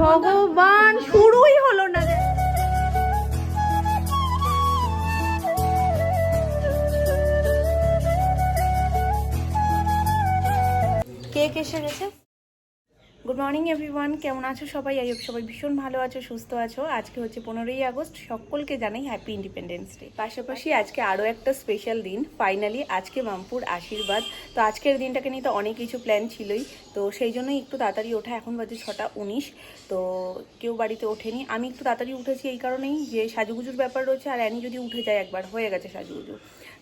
ভগবান, শুরুই হলো না। কেক এসে গেছে। গুড মর্নিং এভরিওয়ান, কেমন আছো সবাই? আই হোপ সবাই ভীষণ ভালো আছো, সুস্থ আছো। আজকে হচ্ছে 15ই আগস্ট, সকলকে জানাই হ্যাপি ইন্ডিপেন্ডেন্স ডে। পাশাপাশি আজকে আরও একটা স্পেশাল দিন, ফাইনালি আজকে মামপুর আশীর্বাদ। তো আজকের দিনটাকে নিয়ে তো অনেক কিছু প্ল্যান ছিলই, তো সেই জন্যই একটু তাড়াতাড়ি ওঠা। এখন বাজে 6:19, তো কেউ বাড়িতে ওঠেনি। আমি একটু তাড়াতাড়ি উঠেছি এই কারণেই যে সাজুগুজুর ব্যাপার রয়েছে, আর অ্যানি যদি উঠে যায়, একবার হয়ে গেছে সাজুগুজু,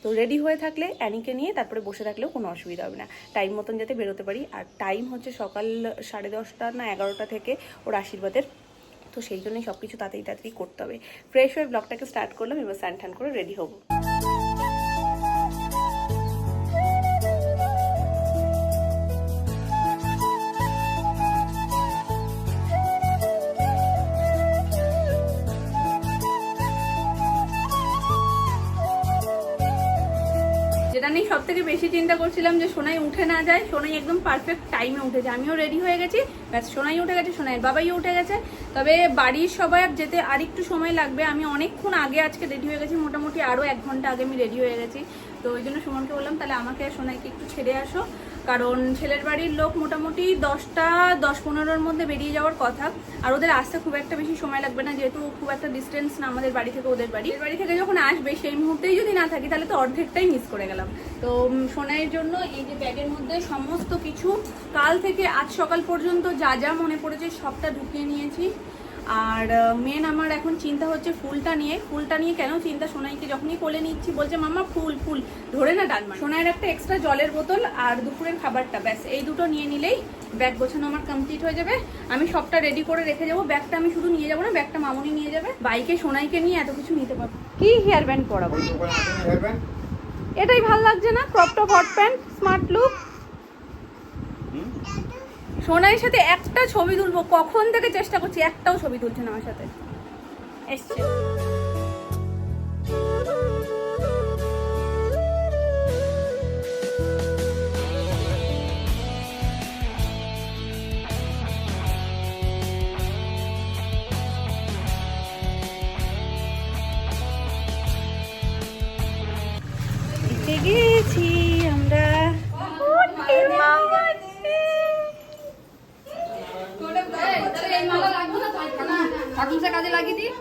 তো রেডি হয়ে থাকলে অ্যানিকে নিয়ে তারপরে বসে থাকলেও কোনো অসুবিধা হবে না, টাইম মতন যাতে বেরোতে পারি। আর টাইম হচ্ছে সকাল 10:30 না 11টা থেকে ওর আশীর্বাদের, তো সেই জন্যই সব কিছু তাড়াতাড়ি তাড়াতাড়ি করতে হবে। ফ্রেশ হয়ে ব্লগটাকে স্টার্ট করলাম, এবার স্নান টান করে রেডি হবো। যেটা নিয়ে সব থেকে বেশি চিন্তা করছিলাম যে সোনাই উঠে না যায়। সোনাই একদম পারফেক্ট টাইমে উঠেছে, আমিও রেডি হয়ে গেছি, ব্যাস সোনাই উঠে গেছে, সোনাইয়ের বাবাইও উঠে গেছে। তবে বাড়ির সবাই যেতে আর একটু সময় লাগবে। আমি অনেকক্ষণ আগে আজকে রেডি হয়ে গেছি, মোটামুটি আরও 1 ঘন্টা আগে আমি রেডি হয়ে গেছি। তো ওই জন্য সুমনকে বললাম তাহলে আমাকে আর সোনাইকে একটু ছেড়ে আসো, কারণ ছেলের বাড়ির লোক মোটামুটি 10:15-র মধ্যে বেরিয়ে যাওয়ার কথা। আর ওদের আসতে খুব একটা বেশি সময় লাগবে না, যেহেতু খুব একটা ডিস্টেন্স না আমাদের বাড়ি থেকে ওদের বাড়ি। বাড়ি থেকে যখন আসবে সেই মুহূর্তেই যদি না থাকি তাহলে তো অর্ধেকটাই মিস করে গেলাম। তো সোনাইয়ের জন্য এই যে ব্যাগের মধ্যে সমস্ত কিছু কাল থেকে আজ সকাল পর্যন্ত যা যা মনে পড়েছে সবটা ঢুকিয়ে নিয়েছি। আর মেন আমার এখন চিন্তা হচ্ছে ফুলটা নিয়ে কেন চিন্তা, সোনাইকে যখনই কোলে নিচ্ছি বলছে মাম্মা ফুল ফুল, ধরে না টান। সোনাইয়ের একটা এক্সট্রা জলের বোতল আর দুপুরের খাবারটা, ব্যাস এই দুটো নিয়ে নিলেই ব্যাগ গোছানো আমার কমপ্লিট হয়ে যাবে। আমি সবটা রেডি করে রেখে যাবো। ব্যাগটা আমি শুধু নিয়ে যাবো না, ব্যাগটা মামুনি নিয়ে যাবে। বাইকে সোনাইকে নিয়ে এত কিছু নিতে পারবো। কি হেয়ার ব্যান্ড পরাবো? এটাই ভাল লাগছে না? Crop top hot pant, smart look. সোনাইয়ের সাথে একটা ছবি তুলবো, কখন থেকে চেষ্টা করছি, একটাও ছবি তুলছে না আমার সাথে। এসছে গেছি আমরা। কাজে লাগিয়ে দিই,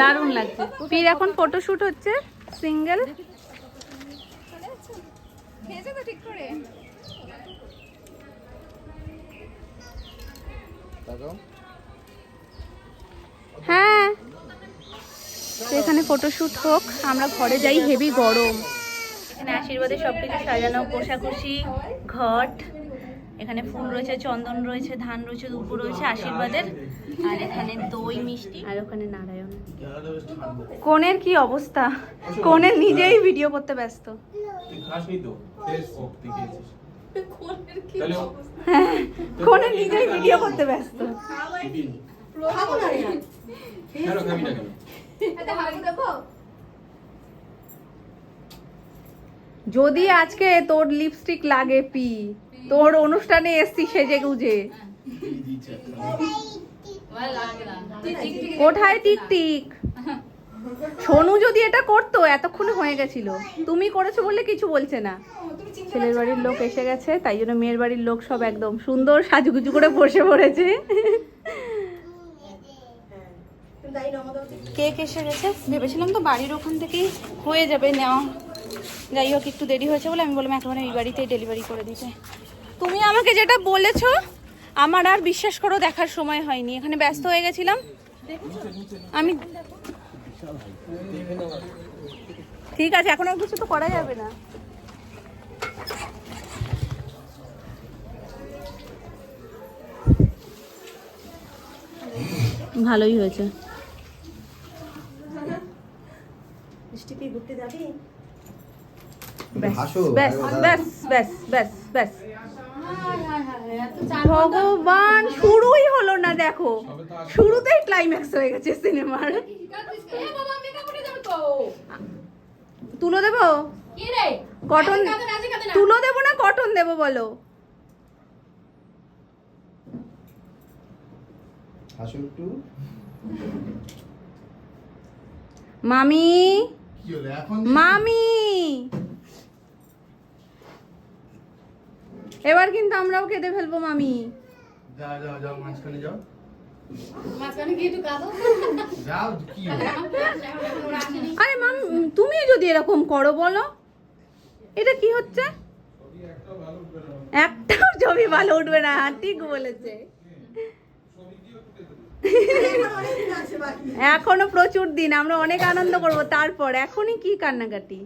দারুণ লাগছে। ফির এখন ফটোশুট হচ্ছে সিঙ্গেল। হ্যাঁ, এখানে ফটোশুট হোক, আমরা ঘরে যাই, হেভি গরম। এখানে আশীর্বাদে সবকিছু সাজানো, কোষাকুষি, ঘট, এখানে ফুল রয়েছে, চন্দন রয়েছে, ধান রয়েছে, দুপুর রয়েছে আশীর্বাদের, আর এখানে দই মিষ্টি, আর ওখানে নারায়ণ। কোনের কি অবস্থা, কোনের নিজেই ভিডিও করতে ব্যস্ত। হ্যাঁ, কোনের নিজেই ভিডিও করতে ব্যস্ত। যদি আজকে তোর লিপস্টিক লাগে পি, তোর অনুষ্ঠানে এসছি সেজে গুজে। কোথায় টিকটিক? সোনু যদি এটা করতো এতক্ষণে হয়ে গেছিল, তুমি করেছো বললে কিছু বলছে না। ছেলের বাড়ির লোক এসে গেছে, তাই জন্য মেয়ের বাড়ির লোক সব একদম সুন্দর সাজুগুজু করে বসে পড়েছে। কেক এসে গেছে, ভেবেছিলাম তো বাড়ির ওখান থেকেই হয়ে যাবে নেওয়া, যাই হোক একটু দেরি হয়েছে বলে আমি বললাম একেবারে এই বাড়িতেই ডেলিভারি করে দিতে। তুমি আমাকে যেটা বলেছো আমার আর বিশ্বাস করো দেখার সময় হয়নি, এখানে ব্যস্ত হয়ে গেছিলাম আমি। ঠিক আছে, এখন আর কিছু তো করা যাবে না। ভালোই হয়েছে। ঘুরতে যাবি? ব্যাস ব্যাস ব্যাস ব্যাস ব্যাস ব্যাস, ভগবান, শুরুই হলো না, দেখো শুরুতেই ক্লাইম্যাক্স হয়ে গেছে সিনেমার। তুলো দেবো? কটন তুলো দেবো না কটন দেবো বলো? মামি মামি, এবার কিন্তু আমরাও কেঁদে ফেলবো মামি। যাও মাঝখানে যাও। আরে মাম, তুমি যদি এরকম করো বলো, এটা কি হচ্ছে? একটাও ছবি ভালো উঠবে না, ঠিক বলেছে। এখনো প্রচুর দিন, আমরা অনেক আনন্দ করব, তারপর এখনই কি কান্নাকাটি।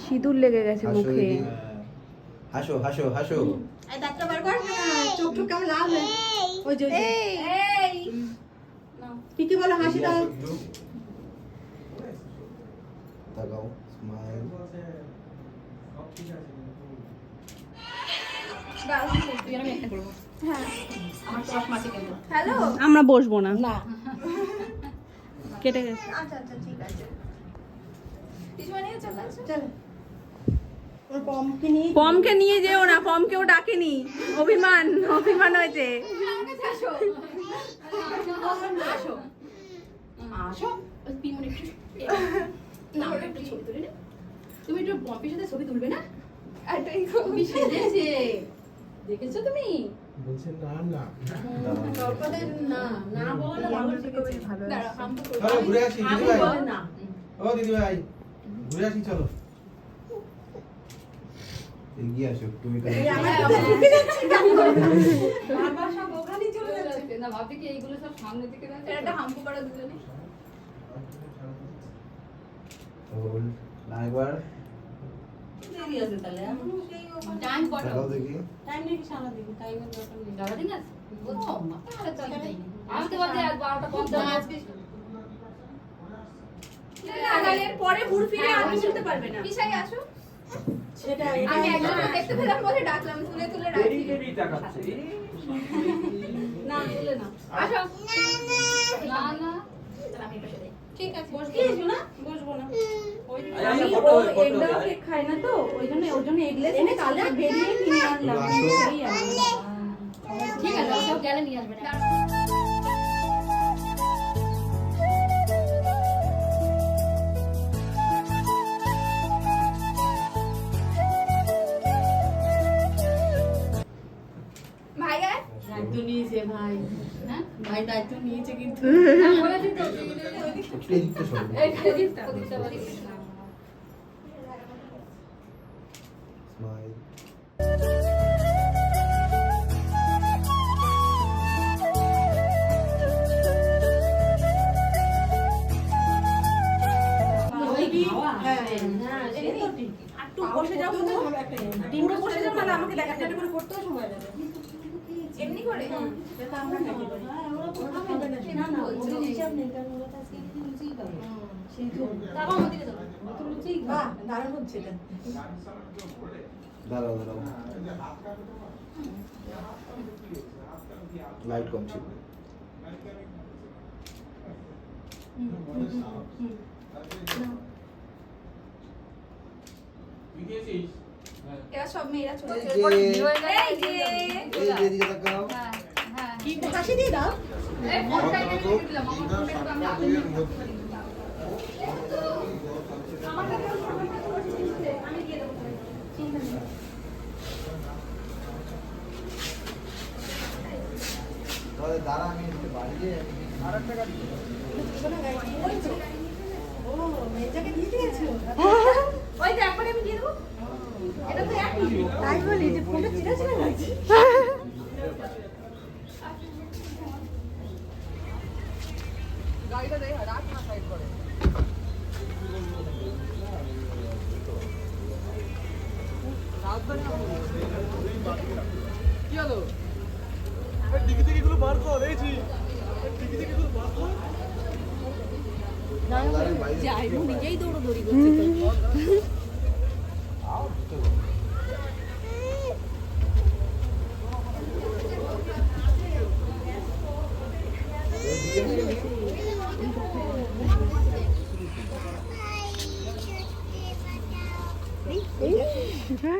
সিঁদুর লেগে গেছে মুখে। হাসো হাসো হাসো। এই দাঁতটা বার কর, চোখ টোক কেমন লাল হয়ে ওই যে এই কি বলো, হাসি দাও। তাকাও, স্মাইল। হ্যালো, আমরা বসবো না, না কেটে গেছে। আচ্ছা আচ্ছা ঠিক আছে, চলো। ওর পমকে নিয়ে যেও না, পমকেও ডাকেনি, অভিমান অভিমান হয়েছে। তুমি একটু পম্পির সাথে ছবি তুলবে না? দেখেছো তুমি? বলছেন না না। না না বলো ভালো। চলো ঘুরে আসি দিদি ভাই। না ও দিদি ভাই, ঘুরে আসি চলো। এগিয়ে আসো তুমি। বারবার সব ওখানেই চলে যাচ্ছে না, ভাবি কি এইগুলো সব সামনে থেকে না একটা হাম্পু করা দুজনে। না একবার দেরি আছে তাহলে টাইম কত? দেখাও দেখি। টাইম নেই সারা দিন, টাইমের দরকার নেই। সারা দিন আছে বুঝছো? তাহলে তো আমি তো বলতে আজ 12টা 15 আজকে লাগালের পরে ঘুরে ফিরে আর তুলতে পারবে না। কিসাই আসো। সেটা আমি একজন দেখতে পেলাম বলে ডাকলাম, তুলে তুলে রাখি। না তুলে না, আসো। না না আমি এটা দেই। ঠিক আছে, বসবো না? বসবো না। আমি ও এগ দেওয়া কেক খায় না তো, ওর জন্য এগলেস এনে কালকে বেরিয়ে কিনে আনলাম। সেই আনলাম। ঠিক আছে, সব গেলে নিয়ে আসবে না। ভাই আয়। দায়িত্ব নিয়েছে ভাই, হ্যাঁ ভাই দায়িত্ব নিয়েছে কিন্তু। একটু এদিকটা সরো। স্মাইল। একটু বসে যাও তো, ডিমটা বসে যাও, মানে আমাকে দেখ একটা করে করতেও সময় লাগে। এমনি করে এটা আমরা খাইতে পারি। না না ওদের হিসাব নেই, কারণ ওরা তো আজকে লুচিই পাবে। সেই তো তারপর আমাদেরকে দাও। তো লুচিই বাহ দারুণ হচ্ছে এটা। দাঁড়াও দাঁড়াও, লাইট কম ছিল। এরা সব মেয়েরা চলে এই যাবে। যে, এই যে এই যে এদিকে তাকাও। কি হাসি দিয়ে দাও। এই ফোনটা এনে রেখে দিলাম, আমার ফোনটা একটু আমি হাতে নিয়ে আমার কাছে আমি দিয়ে দেবো, চিন্তা নেই। তাহলে দাঁড়া, আমি এদিকে বাড়িয়ে আরেকটা গাড়ি। ও মেয়েটাকে দিয়ে দিয়েছো? ওই যে একবারে আমি দিয়ে দেবো। এটা তো একই। তাই বলি যে ফোনটা চিরা চিরা লাগছে। গাড়িটা দেখ, রাখ না সাইড করে। কি হলো? টিকি টিকি গুলো বার কর, এই জি। টিকি টিকি গুলো বার কর। যাই নিজেই দৌড়দৌড়ি করছে তো।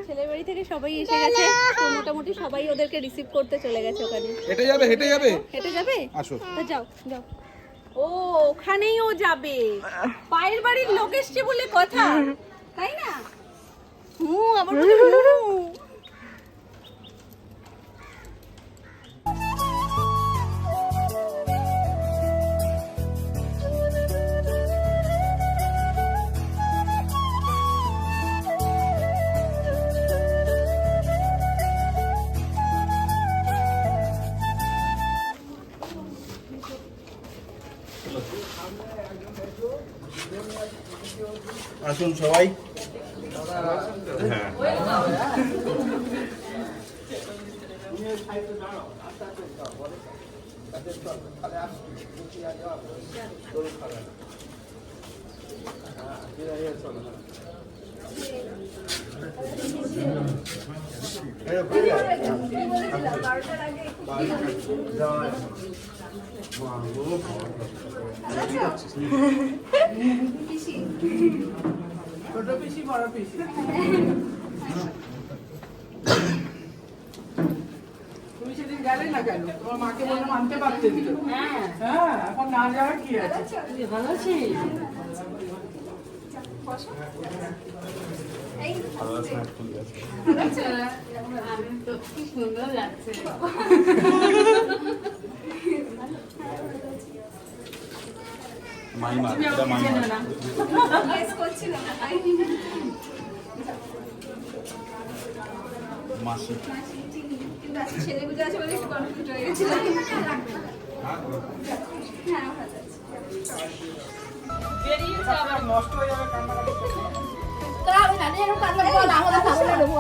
ছেলের বাড়ি থেকে সবাই এসে গেছে, তো মোটামুটি সবাই ওদেরকে রিসিভ করতে চলে গেছে ওখানে। হেঁটে যাবে হেঁটে যাবে হেঁটে যাবে? আসো তা যাও যাও। ও ওখানেই ও যাবে, পায়ের বাড়ির লোক এসছে বলে কথা, তাই না? আবার বলে হুঁ। আসুন সবাই হ্যাঁ ছোট পিসি বড় পিসি তুমি সেদিন গেলে না কেন? তোমার মাকে বললাম আনতে পারতে দিল। হ্যাঁ এখন না যাওয়ার কি আছে? ভালো আছিস? মাইমা এটা মাইমা মাসি ছেলেগুলো আছে বলে একটু কনফিউজ হয়ে গেছিল। হ্যাঁ ভালো আছে। নষ্ট হয়ে যাবে কান্নাকাটি করতে। তোরা আমি জানি এরকম কান্না বল আমাদের খাবো না দেবো